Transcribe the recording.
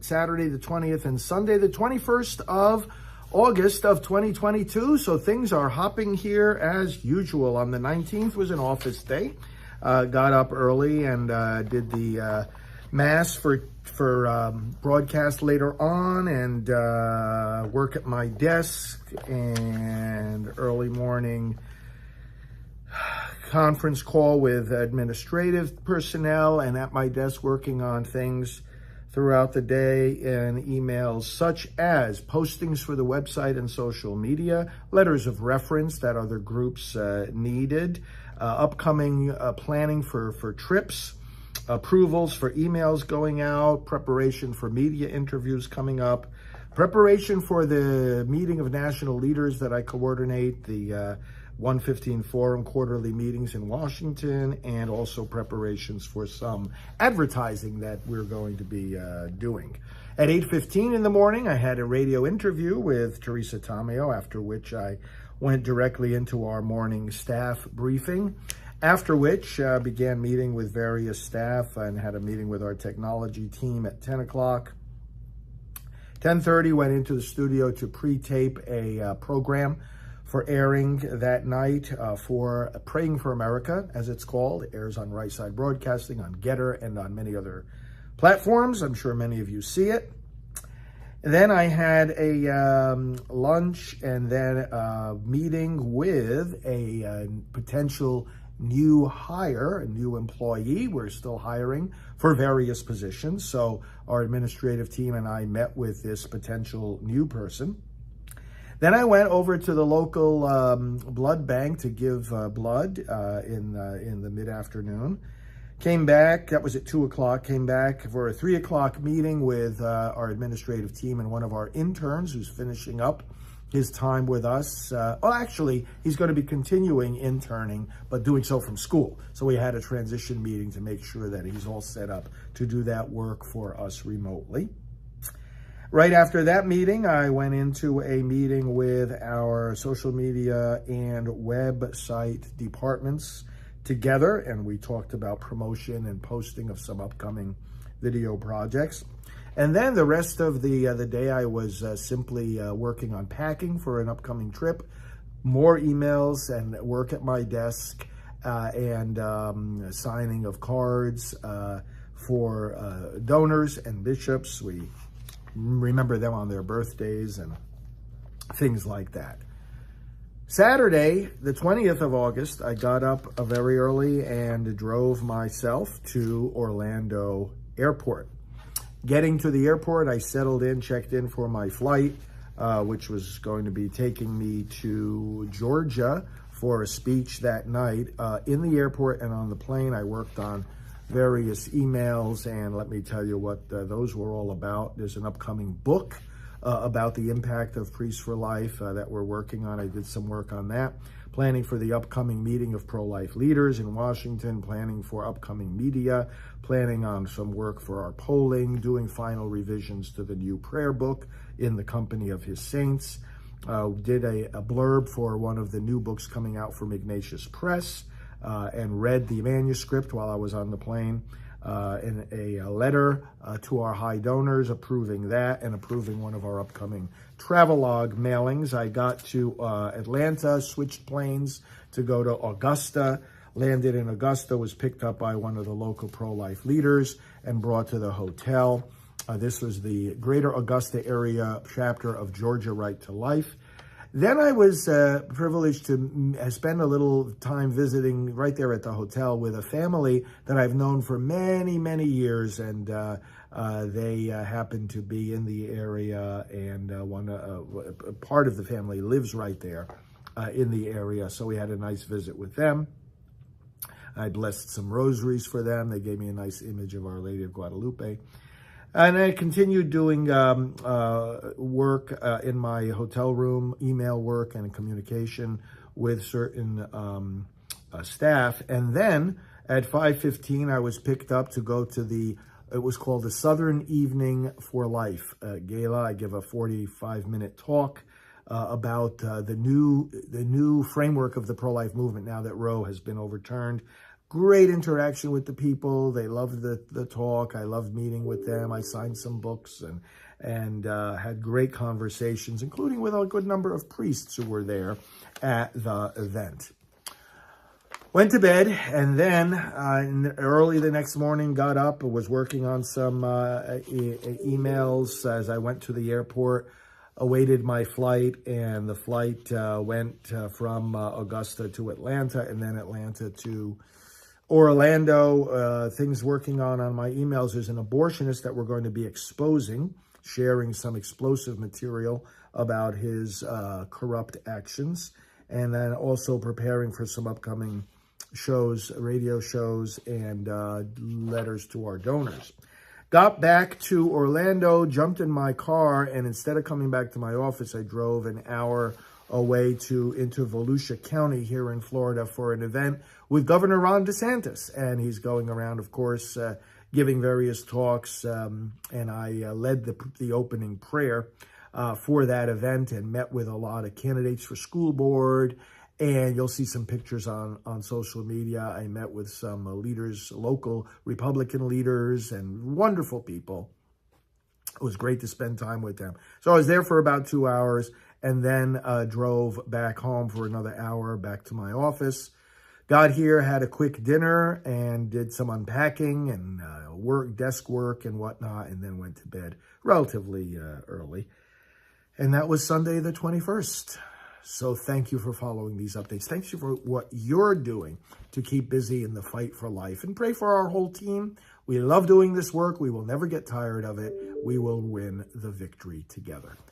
Saturday the 20th and Sunday the 21st of August of 2022. So things are hopping here as usual. On the 19th was an office day. Got up early and did the mass for broadcast later on, and work at my desk, and early morning conference call with administrative personnel, and at my desk working on things throughout the day, and emails such as postings for the website and social media, letters of reference that other groups needed, upcoming planning for trips, approvals for emails going out, preparation for media interviews coming up, preparation for the meeting of national leaders that I coordinate, the 115 Forum quarterly meetings in Washington, and also preparations for some advertising that we're going to be doing. At 8:15 in the morning, I had a radio interview with Teresa Tomeo, after which I went directly into our morning staff briefing, after which began meeting with various staff and had a meeting with our technology team at 10 o'clock. 10:30 went into the studio to pre-tape a program for airing that night for Praying for America, as it's called. It airs on Right Side Broadcasting, on Getter, and on many other platforms. I'm sure many of you see it. And then I had a lunch and then a meeting with a potential new hire, a new employee. We're still hiring for various positions. So our administrative team and I met with this potential new person. Then I went over to the local blood bank to give blood in the mid-afternoon. Came back, that was at 2 o'clock, came back for a 3 o'clock meeting with our administrative team and one of our interns who's finishing up his time with us. Actually, he's going to be continuing interning, but doing so from school. So we had a transition meeting to make sure that he's all set up to do that work for us remotely. Right after that meeting, I went into a meeting with our social media and website departments together, and we talked about promotion and posting of some upcoming video projects. And then the rest of the day, I was simply working on packing for an upcoming trip, more emails and work at my desk, and signing of cards for donors and bishops. We remember them on their birthdays and things like that. Saturday, the 20th of August, I got up very early and drove myself to Orlando Airport. Getting to the airport, I settled in, checked in for my flight, which was going to be taking me to Georgia for a speech that night. In the airport and on the plane, I worked on various emails, and let me tell you what those were all about. There's an upcoming book about the impact of Priests for Life that we're working on. I did some work on that. Planning for the upcoming meeting of pro-life leaders in Washington, planning for upcoming media, planning on some work for our polling, doing final revisions to the new prayer book, In the Company of His Saints. Did a blurb for one of the new books coming out from Ignatius Press, and read the manuscript while I was on the plane, in a letter to our high donors, approving that and approving one of our upcoming travelogue mailings. I got to Atlanta, switched planes to go to Augusta, landed in Augusta, was picked up by one of the local pro-life leaders and brought to the hotel. This was the Greater Augusta area chapter of Georgia Right to Life. Then I was privileged to spend a little time visiting right there at the hotel with a family that I've known for many, many years, and they happen to be in the area, and part of the family lives right there in the area, so we had a nice visit with them. I blessed some rosaries for them. They gave me a nice image of Our Lady of Guadalupe. And I continued doing work in my hotel room, email work and communication with certain staff. And then at 5:15, I was picked up to go to it was called the Southern Evening for Life Gala. I give a 45-minute talk about the new framework of the pro-life movement now that Roe has been overturned. great interaction with the people. They loved the talk. I loved meeting with them. I signed some books and had great conversations, including with a good number of priests who were there at the event. Went to bed, and then early the next morning, got up, was working on some emails as I went to the airport, awaited my flight, and the flight went from Augusta to Atlanta, and then Atlanta to Orlando. Things working on my emails. There's an abortionist that we're going to be exposing, sharing some explosive material about his corrupt actions, and then also preparing for some upcoming shows, radio shows, and letters to our donors. Got back to Orlando, jumped in my car, and instead of coming back to my office, I drove an hour away into Volusia County here in Florida for an event with Governor Ron DeSantis. And he's going around, of course, giving various talks, and I led the opening prayer for that event and met with a lot of candidates for school board. And you'll see some pictures on social media. I met with some leaders, local Republican leaders, and wonderful people. It was great to spend time with them. So I was there for about 2 hours, and then drove back home for another hour back to my office. Got here, had a quick dinner, and did some unpacking and desk work and whatnot, and then went to bed relatively early. And that was Sunday the 21st. So thank you for following these updates. Thank you for what you're doing to keep busy in the fight for life. And pray for our whole team. We love doing this work. We will never get tired of it. We will win the victory together.